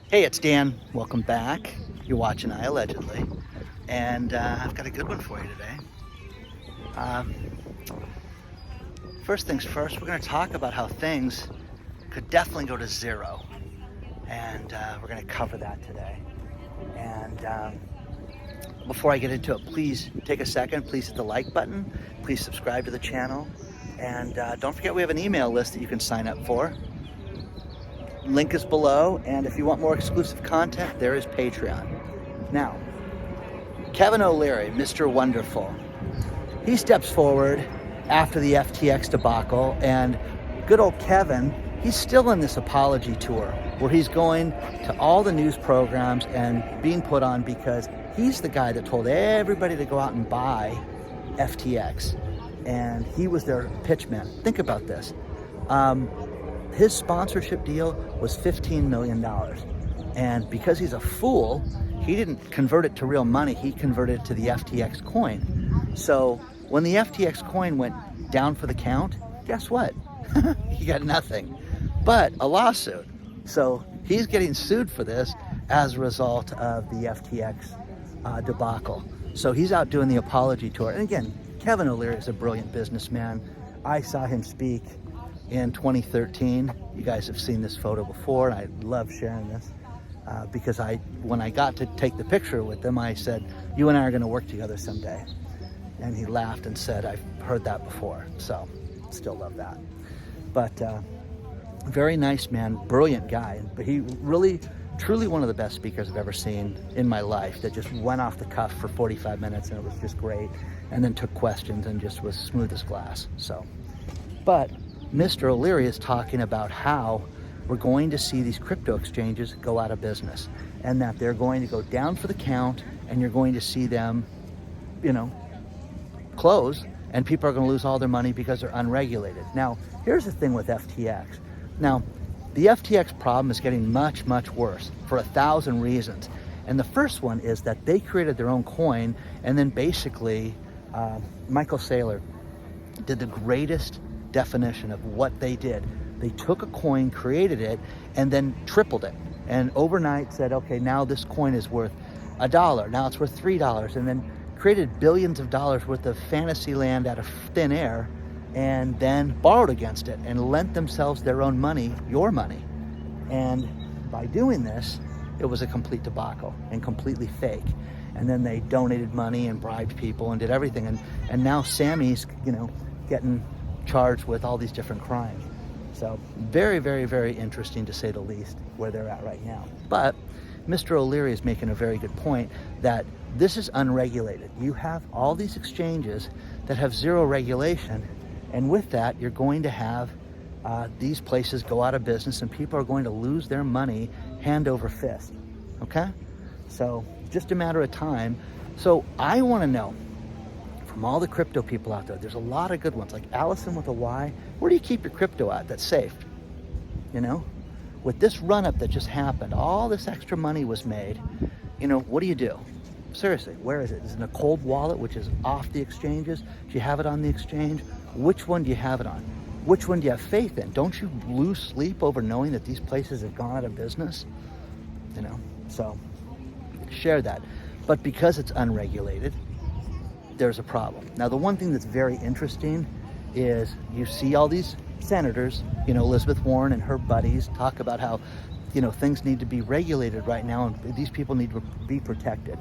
Hey, it's Dan. Welcome back. You're watching iAllegedly, and I've got a good one for you today. Um, First things first, we're going to talk about how things could definitely go to zero, and we're going to cover that today. And before I get into it, please take a second. Please hit the like button. Please subscribe to the channel, and don't forget we have an email list that you can sign up for. Link is below, and if you want more exclusive content, there is Patreon. Now, Kevin O'Leary, Mr. Wonderful, he steps forward after the FTX debacle, and good old Kevin, he's still in this apology tour where he's going to all the news programs and being put on because he's the guy that told everybody to go out and buy FTX, and he was their pitchman. Think about this. His sponsorship deal was $15 million. And because he's a fool, he didn't convert it to real money. He converted it to the FTX coin. So when the FTX coin went down for the count, guess what? He got nothing but a lawsuit. So he's getting sued for this as a result of the FTX debacle. So he's out doing the apology tour. And again, Kevin O'Leary is a brilliant businessman. I saw him speak in 2013. You guys have seen this photo before, and I love sharing this because when I got to take the picture with him, I said, "You and I are going to work together someday." And he laughed and said, "I've heard that before." So still love that. But very nice man, brilliant guy. But he really, truly one of the best speakers I've ever seen in my life, that just went off the cuff for 45 minutes and it was just great, and then took questions and just was smooth as glass. So, but Mr. O'Leary is talking about how we're going to see these crypto exchanges go out of business, and that they're going to go down for the count, and you're going to see them, close, and people are going to lose all their money because they're unregulated. Now, here's the thing with FTX. Now, the FTX problem is getting much, much worse for 1,000 reasons. And the first one is that they created their own coin, and then basically Michael Saylor did the greatest definition of what they did. They took a coin, created it, and then tripled it. And overnight said, okay, now this coin is worth $1. Now it's worth $3, and then created billions of dollars worth of fantasy land out of thin air, and then borrowed against it and lent themselves their own money, your money. And by doing this, it was a complete debacle and completely fake. And then they donated money and bribed people and did everything. And now Sammy's, getting charged with all these different crimes. So very, very, very interesting, to say the least, where they're at right now. But Mr. O'Leary is making a very good point that this is unregulated. You have all these exchanges that have zero regulation, and with that, you're going to have these places go out of business, and people are going to lose their money hand over fist. Okay? So just a matter of time. So I want to know, from all the crypto people out there, there's a lot of good ones, like Allison with a Y. Where do you keep your crypto at that's safe? With this run-up that just happened, all this extra money was made, what do you do? Seriously, where is it? Is it in a cold wallet, which is off the exchanges? Do you have it on the exchange? Which one do you have it on? Which one do you have faith in? Don't you lose sleep over knowing that these places have gone out of business? So share that. But because it's unregulated, there's a problem. Now, the one thing that's very interesting is you see all these senators, Elizabeth Warren and her buddies talk about how, things need to be regulated right now and these people need to be protected.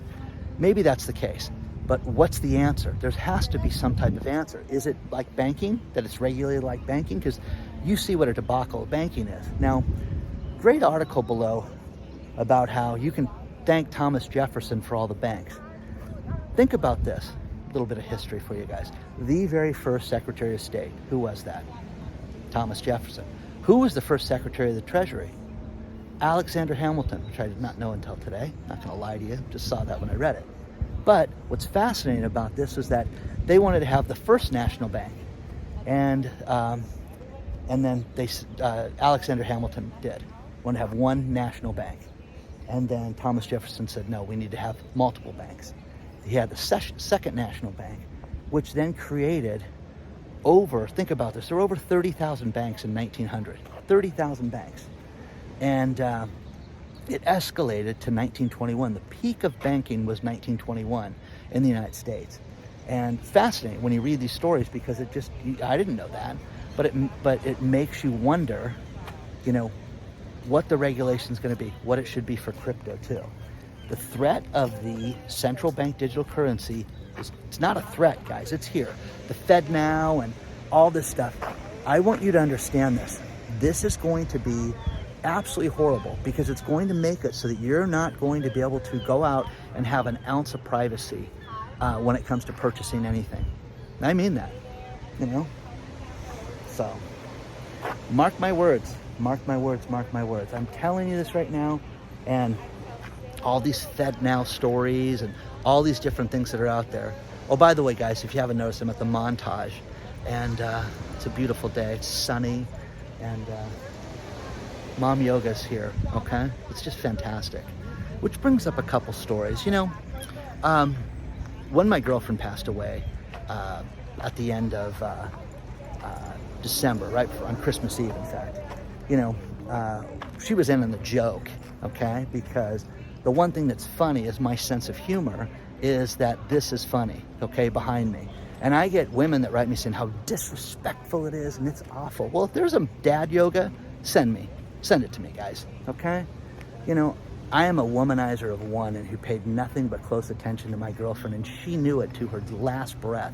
Maybe that's the case, but what's the answer? There has to be some type of answer. Is it like banking, that it's regulated like banking? Because you see what a debacle of banking is. Now, great article below about how you can thank Thomas Jefferson for all the banks. Think about this. Little bit of history for you guys. The very first Secretary of State, who was that? Thomas Jefferson. Who was the first Secretary of the Treasury? Alexander Hamilton, which I did not know until today. Not going to lie to you, just saw that when I read it. But what's fascinating about this is that they wanted to have the first national bank, and then Alexander Hamilton did want to have one national bank, and then Thomas Jefferson said, no, we need to have multiple banks. He had the second national bank, which then created think about this, there were over 30,000 banks in 1900, 30,000 banks. And it escalated to 1921. The peak of banking was 1921 in the United States. And it's fascinating when you read these stories, because I didn't know that, but it makes you wonder, what the regulation is going to be, what it should be for crypto too. The threat of the central bank digital currency it's not a threat, guys. It's here. The Fed now and all this stuff. I want you to understand this. This is going to be absolutely horrible, because it's going to make it so that you're not going to be able to go out and have an ounce of privacy when it comes to purchasing anything. I mean that, So, mark my words. Mark my words. Mark my words. I'm telling you this right now, and all these Fed now stories and all these different things that are out there. Oh, by the way, guys, if you haven't noticed, I'm at the Montage, and it's a beautiful day. It's sunny, and Mom Yoga's here, okay? It's just fantastic. Which brings up a couple stories. When my girlfriend passed away at the end of December, right on Christmas Eve, in fact, she was in on the joke, okay? Because the one thing that's funny is my sense of humor is that this is funny, okay, behind me. And I get women that write me saying how disrespectful it is and it's awful. Well, if there's a dad yoga, send it to me, guys, okay? I am a womanizer of one, and who paid nothing but close attention to my girlfriend, and she knew it to her last breath.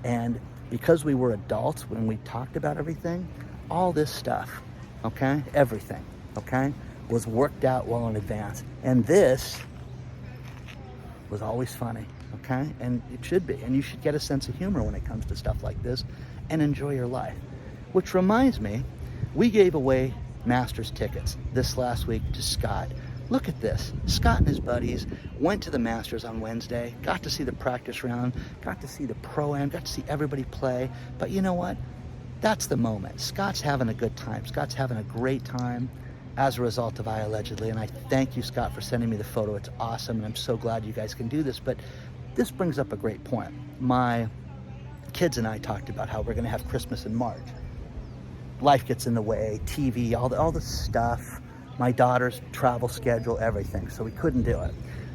And because we were adults, when we talked about everything, all this stuff, okay, everything, okay, was worked out well in advance. And this was always funny, okay? And it should be. And you should get a sense of humor when it comes to stuff like this and enjoy your life. Which reminds me, we gave away Masters tickets this last week to Scott. Look at this. Scott and his buddies went to the Masters on Wednesday, got to see the practice round, got to see the Pro-Am, got to see everybody play. But you know what? That's the moment. Scott's having a good time. Scott's having a great time as a result of iAllegedly. And I thank you, Scott, for sending me the photo. It's awesome, and I'm so glad you guys can do this. But this brings up a great point. My kids and I talked about how we're going to have Christmas in March. Life gets in the way, TV, all the stuff, my daughter's travel schedule, everything. So we couldn't do it.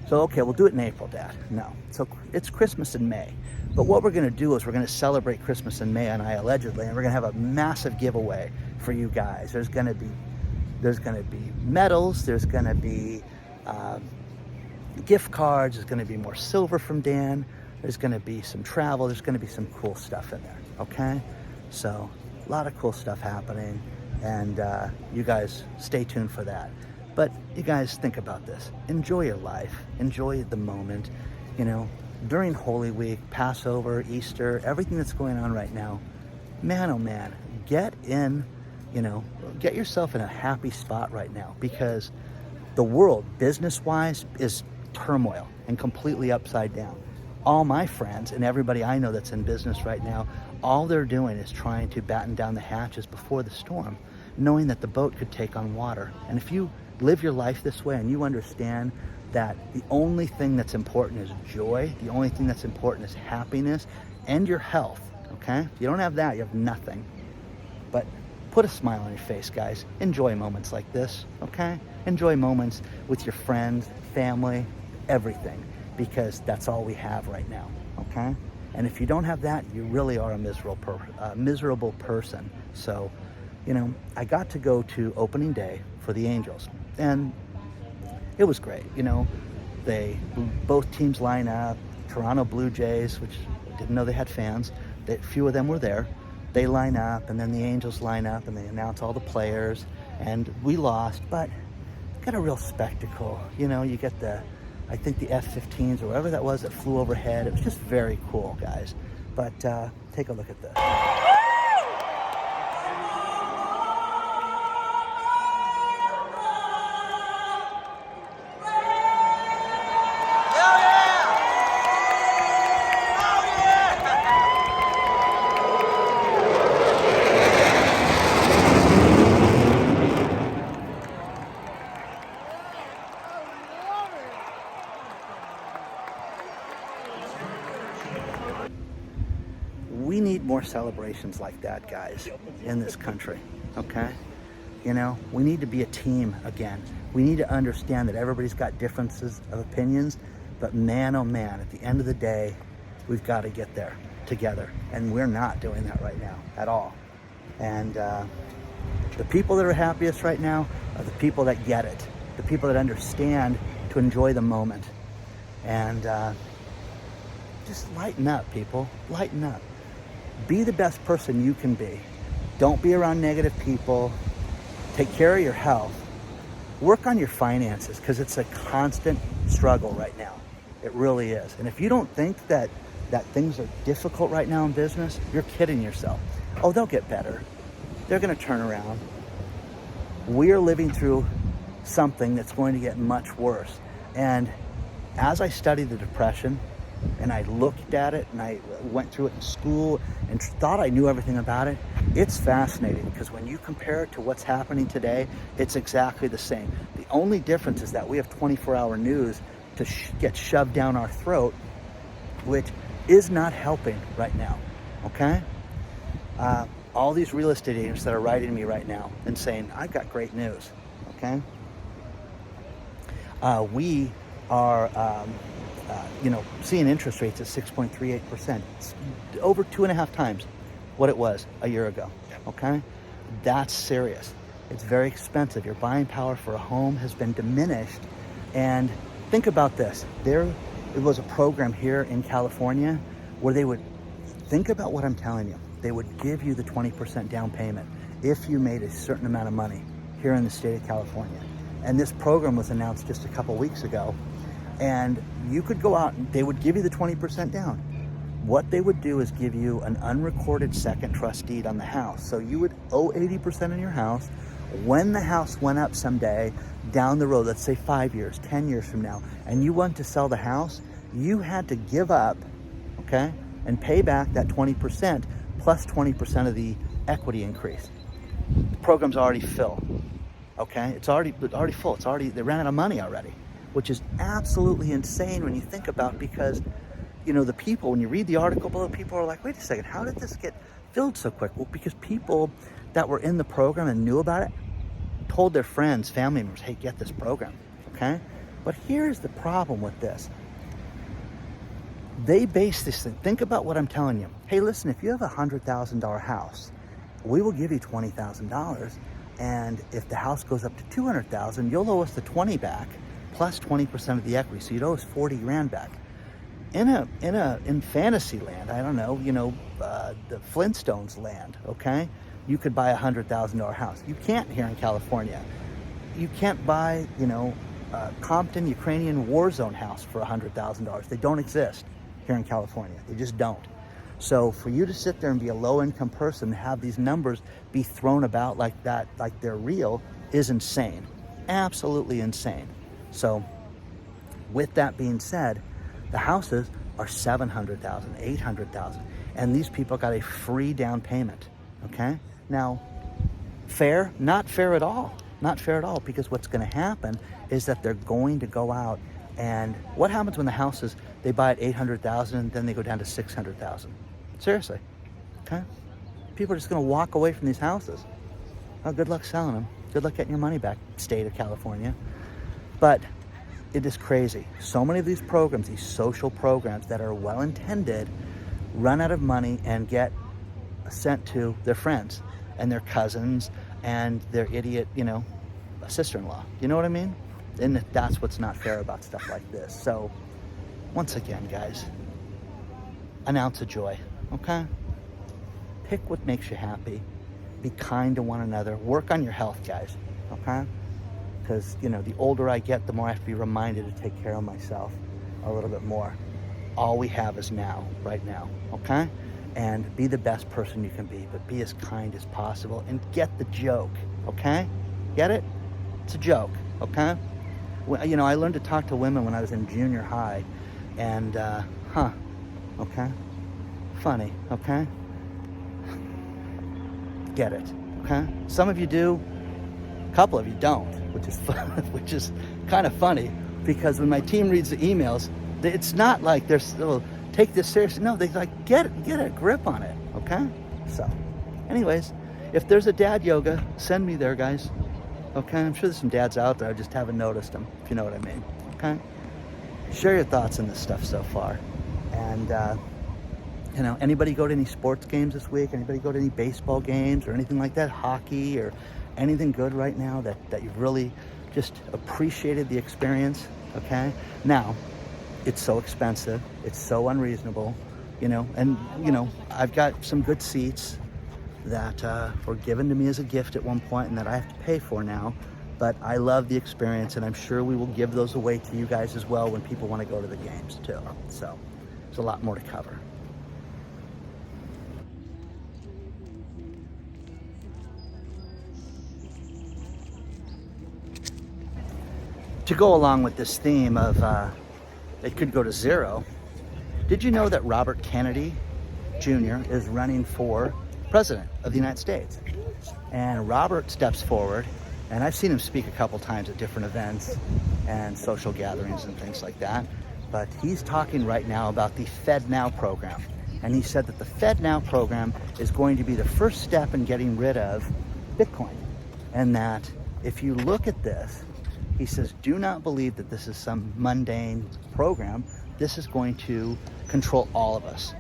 So, okay, we'll do it in April, Dad. No. So it's Christmas in May. But what we're going to do is we're going to celebrate Christmas in May on iAllegedly, and we're going to have a massive giveaway for you guys. There's going to be medals, there's going to be gift cards, there's going to be more silver from Dan, there's going to be some travel, there's going to be some cool stuff in there, okay? So, a lot of cool stuff happening, and you guys stay tuned for that. But you guys think about this. Enjoy your life. Enjoy the moment. During Holy Week, Passover, Easter, everything that's going on right now, man, oh man, get yourself in a happy spot right now, because the world, business-wise, is turmoil and completely upside down. All my friends and everybody I know that's in business right now, all they're doing is trying to batten down the hatches before the storm, knowing that the boat could take on water. And if you live your life this way and you understand that the only thing that's important is joy, the only thing that's important is happiness and your health, okay? If you don't have that, you have nothing. But put a smile on your face, guys. Enjoy moments like this, okay? Enjoy moments with your friends, family, everything, because that's all we have right now, okay? And if you don't have that, you really are a miserable person. So, I got to go to opening day for the Angels, and it was great. Both teams line up. Toronto Blue Jays, which I didn't know they had fans, a few of them were there. They line up, and then the Angels line up, and they announce all the players, and we lost, but got a real spectacle. You get I think the F-15s or whatever that was that flew overhead. It was just very cool, guys. But take a look at this. We need more celebrations like that, guys, in this country, okay? You know, we need to be a team again. We need to understand that everybody's got differences of opinions, but man, oh man, at the end of the day, we've got to get there together. And we're not doing that right now at all. And the people that are happiest right now are the people that get it, the people that understand to enjoy the moment. And just lighten up, people, lighten up. Be the best person you can be. Don't be around negative people. Take care of your health. Work on your finances, because it's a constant struggle right now. It really is. And if you don't think that things are difficult right now in business, you're kidding yourself. Oh, they'll get better. They're going to turn around. We're living through something that's going to get much worse. And as I studied the Depression, and I looked at it, and I went through it in school and thought I knew everything about it, it's fascinating, because when you compare it to what's happening today, it's exactly the same. The only difference is that we have 24-hour news to get shoved down our throat, which is not helping right now, okay? All these real estate agents that are writing me right now and saying, I've got great news, okay? We are, seeing interest rates at 6.38%. It's over 2.5 times what it was a year ago, okay? That's serious. It's very expensive. Your buying power for a home has been diminished. And think about this. It was a program here in California where they would, think about what I'm telling you. They would give you the 20% down payment if you made a certain amount of money here in the state of California. And this program was announced just a couple weeks ago. And you could go out and they would give you the 20% down. What they would do is give you an unrecorded second trust deed on the house. So you would owe 80% on your house. When the house went up someday down the road, let's say 5 years, 10 years from now, and you want to sell the house, you had to give up, okay, and pay back that 20% plus 20% of the equity increase. The program's already full, okay? It's already full. They ran out of money already, which is absolutely insane when you think about, because the people, when you read the article below, people are like, wait a second, how did this get filled so quick? Well, because people that were in the program and knew about it told their friends, family members, hey, get this program, okay? But here's the problem with this. They base this thing, think about what I'm telling you. Hey, listen, if you have a $100,000 house, we will give you $20,000. And if the house goes up to $200,000, you'll owe us the 20 back plus 20% of the equity. So you'd owe us 40 grand back. In fantasy land, I don't know, the Flintstones land, okay? You could buy a $100,000 house. You can't here in California. You can't buy, Compton Ukrainian war zone house for $100,000. They don't exist here in California. They just don't. So for you to sit there and be a low-income person and have these numbers be thrown about like that, like they're real, is insane. Absolutely insane. So with that being said, the houses are $700,000, $800,000, and these people got a free down payment, okay? Now, fair? Not fair at all. Not fair at all, because what's going to happen is that they're going to go out, and what happens when the houses, they buy at $800,000 and then they go down to $600,000? Seriously, okay? People are just going to walk away from these houses. Well, good luck selling them. Good luck getting your money back, state of California. But it is crazy. So many of these programs, these social programs that are well-intended, run out of money and get sent to their friends and their cousins and their idiot, sister-in-law. You know what I mean? And that's what's not fair about stuff like this. So, once again, guys, an ounce of joy, okay? Pick what makes you happy. Be kind to one another. Work on your health, guys, okay? Because, the older I get, the more I have to be reminded to take care of myself a little bit more. All we have is now, right now, okay? And be the best person you can be, but be as kind as possible and get the joke, okay? Get it? It's a joke, okay? I learned to talk to women when I was in junior high, and, okay? Funny, okay? Get it, okay? Some of you do, a couple of you don't, which is fun, which is kind of funny, because when my team reads the emails, it's not like they're still, take this seriously. No, they get a grip on it, okay? So, anyways, If there's a dad yoga, send me there, guys. Okay, I'm sure there's some dads out there. I just haven't noticed them, if you know what I mean. Okay, share your thoughts on this stuff so far. And anybody go to any sports games this week? Anybody go to any baseball games or anything like that? Hockey or anything good right now that you've really just appreciated the experience? Okay, now it's so expensive, it's so unreasonable, and I've got some good seats that were given to me as a gift at one point and that I have to pay for now. But I love the experience, and I'm sure we will give those away to you guys as well when people want to go to the games too. So there's a lot more to cover. To go along with this theme of it could go to zero, did you know that Robert Kennedy Jr. is running for president of the United States? And Robert steps forward, and I've seen him speak a couple times at different events and social gatherings and things like that, but he's talking right now about the FedNow program. And he said that the FedNow program is going to be the first step in getting rid of Bitcoin. And that if you look at this, he says, do not believe that this is some mundane program. This is going to control all of us.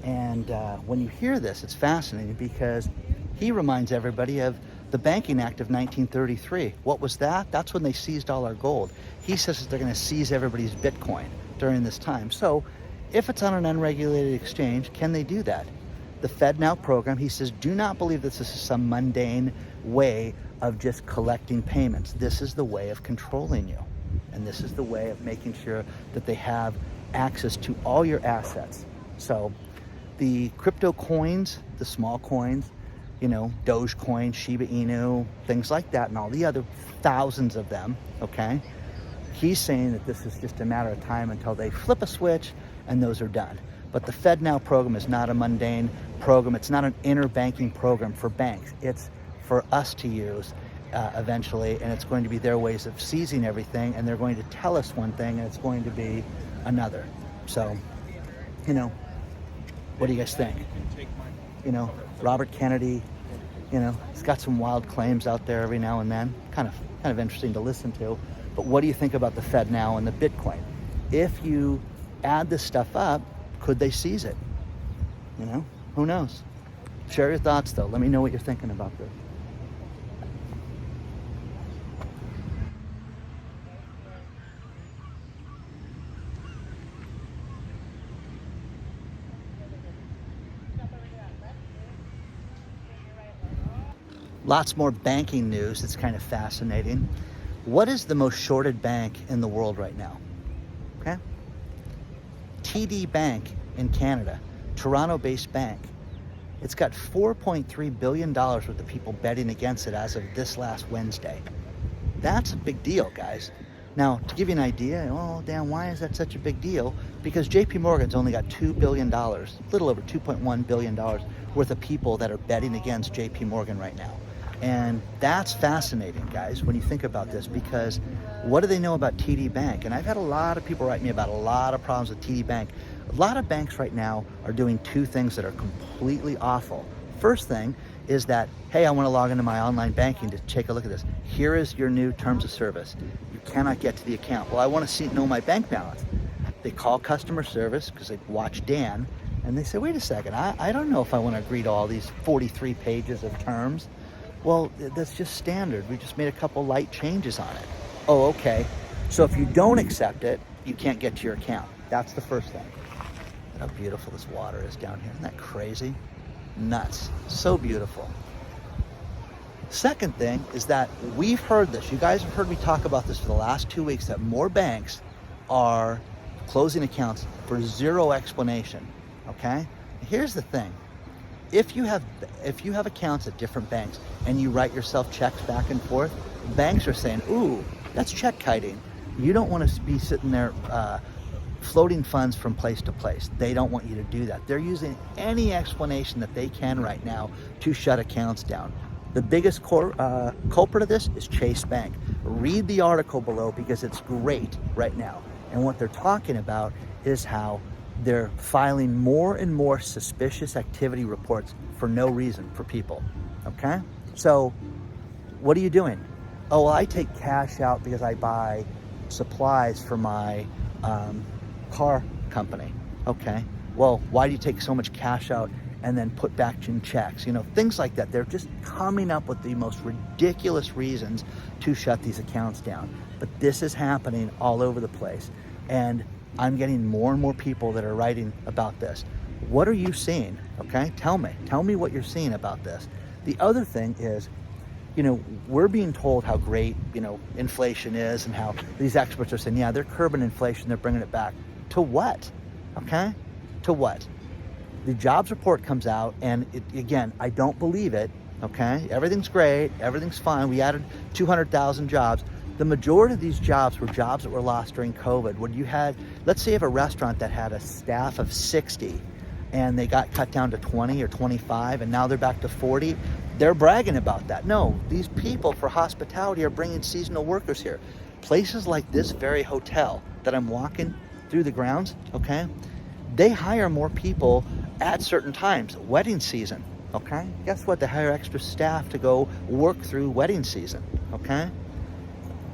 And when you hear this, it's fascinating because he reminds everybody of the Banking Act of 1933. What was that? That's when they seized all our gold. He says that they're going to seize everybody's Bitcoin during this time. So if it's on an unregulated exchange, can they do that? The FedNow program, he says, do not believe this is some mundane way of just collecting payments. This is the way of controlling you. And this is the way of making sure that they have access to all your assets. So the crypto coins, the small coins, Dogecoin, Shiba Inu, things like that, and all the other thousands of them, okay? He's saying that this is just a matter of time until they flip a switch and those are done. But the FedNow program is not a mundane program. It's not an interbanking program for banks. It's for us to use eventually, and it's going to be their ways of seizing everything, and they're going to tell us one thing and it's going to be another. So, what do you guys think? Robert Kennedy, he's got some wild claims out there every now and then. Kind of interesting to listen to. But what do you think about the FedNow and the Bitcoin? If you add this stuff up, could they seize it? Who knows? Share your thoughts though. Let me know what you're thinking about this. Lots more banking news. It's kind of fascinating. What is the most shorted bank in the world right now? Okay. TD Bank in Canada, Toronto-based bank. It's got $4.3 billion worth of people betting against it as of this last Wednesday. That's a big deal, guys. Now, to give you an idea, why is that such a big deal? Because JP Morgan's only got $2 billion, a little over $2.1 billion worth of people that are betting against JP Morgan right now. And that's fascinating, guys, when you think about this, because what do they know about TD Bank? And I've had a lot of people write me about a lot of problems with TD Bank. A lot of banks right now are doing two things that are completely awful. First thing is that, hey, I want to log into my online banking to take a look at this. Here is your new terms of service. You cannot get to the account. Well, I want to know my bank balance. They call customer service because they watch Dan, and they say, wait a second, I don't know if I want to agree to all these 43 pages of terms. Well, that's just standard. We just made a couple light changes on it. Oh, okay. So if you don't accept it, you can't get to your account. That's the first thing. Look how beautiful this water is down here. Isn't that crazy? Nuts. So beautiful. Second thing is that we've heard this. You guys have heard me talk about this for the last 2 weeks, that more banks are closing accounts for zero explanation. Okay? Here's the thing. If you have accounts at different banks and you write yourself checks back and forth, banks are saying, ooh, that's check kiting. You don't want to be sitting there floating funds from place to place. They don't want you to do that. They're using any explanation that they can right now to shut accounts down. The biggest culprit of this is Chase Bank. Read the article below because it's great right now. And what they're talking about is how they're filing more and more suspicious activity reports for no reason for people, okay? So what are you doing? Oh, well, I take cash out because I buy supplies for my car company. Okay, well, why do you take so much cash out and then put back in checks? You know, things like that. They're just coming up with the most ridiculous reasons to shut these accounts down. But this is happening all over the place. And I'm getting more and more people that are writing about this. What are you seeing? Okay, tell me what you're seeing about this. The other thing is, you know, we're being told how great, you know, inflation is and how these experts are saying, yeah, they're curbing inflation, they're bringing it back. To what? Okay? To what? The jobs report comes out and again, I don't believe it, okay? Everything's great, everything's fine. We added 200,000 jobs. The majority of these jobs were jobs that were lost during COVID. When you had, let's say you have a restaurant that had a staff of 60 and they got cut down to 20 or 25 and now they're back to 40, they're bragging about that. No, these people for hospitality are bringing seasonal workers here. Places like this very hotel that I'm walking through the grounds, okay, they hire more people at certain times, wedding season, okay? Guess what? They hire extra staff to go work through wedding season, okay?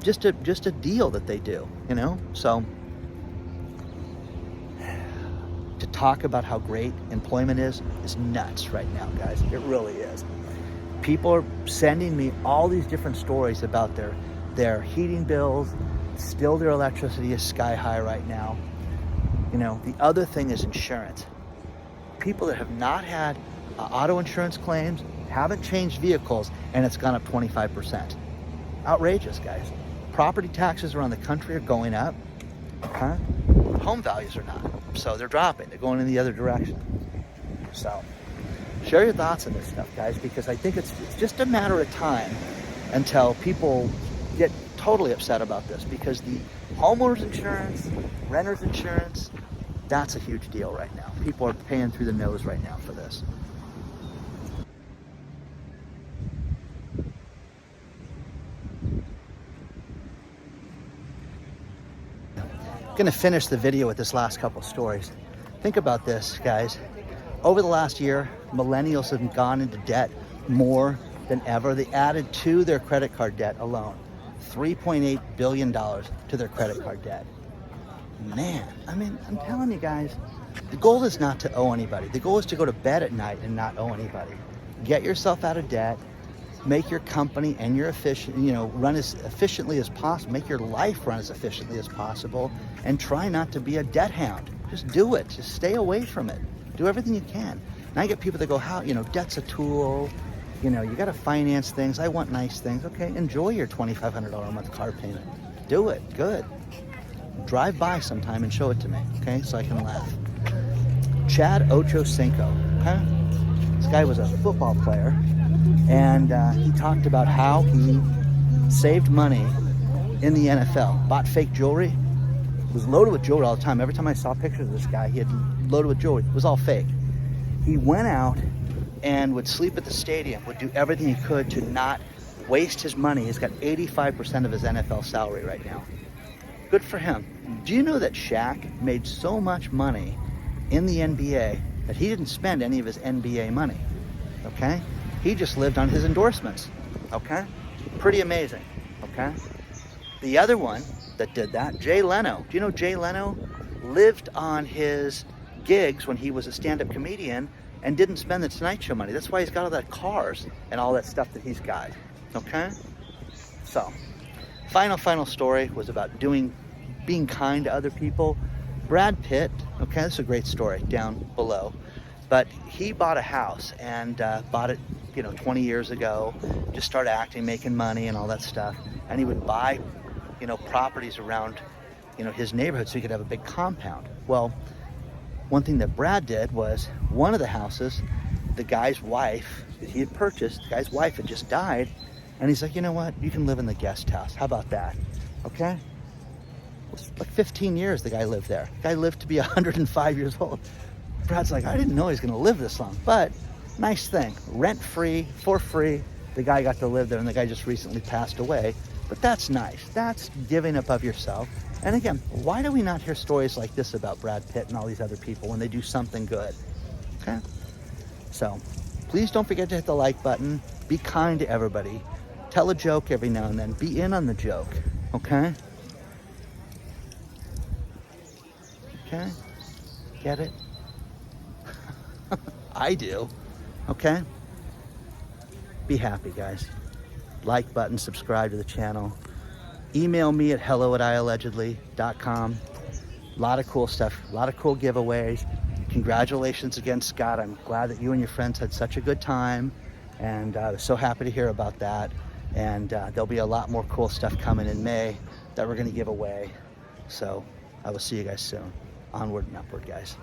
Just a deal that they do, you know? So to talk about how great employment is nuts right now, guys. It really is. People are sending me all these different stories about their heating bills. Still, their electricity is sky high right now. You know, the other thing is insurance. People that have not had auto insurance claims, haven't changed vehicles, and it's gone up 25%. Outrageous, guys. Property taxes around the country are going up. Okay? Home values are not. So they're dropping. They're going in the other direction. So share your thoughts on this stuff, guys, because I think it's just a matter of time until people get totally upset about this, because the homeowners insurance, renters insurance, that's a huge deal right now. People are paying through the nose right now for this. I'm going to finish the video with this last couple stories. Think about this, guys. Over the last year, millennials have gone into debt more than ever. They added to their credit card debt alone $3.8 billion to their credit card debt. Man, I mean, I'm telling you guys, the goal is not to owe anybody. The goal is to go to bed at night and not owe anybody. Get yourself out of debt. Make your company and your run as efficiently as possible. Make your life run as efficiently as possible, and try not to be a debt hound. Just do it. Just stay away from it. Do everything you can. And I get people that go, how, debt's a tool. You got to finance things. I want nice things. Okay, enjoy your $2,500 a month car payment. Do it. Good. Drive by sometime and show it to me, okay, so I can laugh. Chad Ochocinco, okay? This guy was a football player, and he talked about how he saved money in the NFL. Bought fake jewelry. Was loaded with jewelry all the time. Every time I saw pictures of this guy, he had loaded with jewelry. It was all fake. He went out and would sleep at the stadium, would do everything he could to not waste his money. He's got 85% of his NFL salary right now. Good for him. Do you know that Shaq made so much money in the NBA that he didn't spend any of his NBA money? Okay? He just lived on his endorsements. Okay? Pretty amazing. Okay? The other one that did that, Jay Leno. Do you know Jay Leno lived on his gigs when he was a stand-up comedian and didn't spend the Tonight Show money? That's why he's got all that cars and all that stuff that he's got. Okay? So, final story was about being kind to other people. Brad Pitt, okay, this is a great story down below, but he bought a house and bought it 20 years ago, just started acting, making money and all that stuff, and he would buy properties around his neighborhood so he could have a big compound. Well, one thing that Brad did was, one of the houses, the guy's wife that he had purchased, the guy's wife had just died, and he's like, you know what, you can live in the guest house. How about that? Okay? It was like 15 years the guy lived there. The guy lived to be 105 years old. Brad's like, I didn't know he was going to live this long. But nice thing, rent-free, for free. The guy got to live there, and the guy just recently passed away. But that's nice. That's giving above yourself. And again, why do we not hear stories like this about Brad Pitt and all these other people when they do something good? Okay? So, please don't forget to hit the like button. Be kind to everybody. Tell a joke every now and then. Be in on the joke. Okay? Okay? Get it? I do. Okay? Be happy, guys. Like button, subscribe to the channel. Email me at hello@iallegedly.com. A lot of cool stuff, a lot of cool giveaways. Congratulations again, Scott. I'm glad that you and your friends had such a good time, and I was so happy to hear about that. And there'll be a lot more cool stuff coming in May that we're going to give away. So I will see you guys soon. Onward and upward, guys.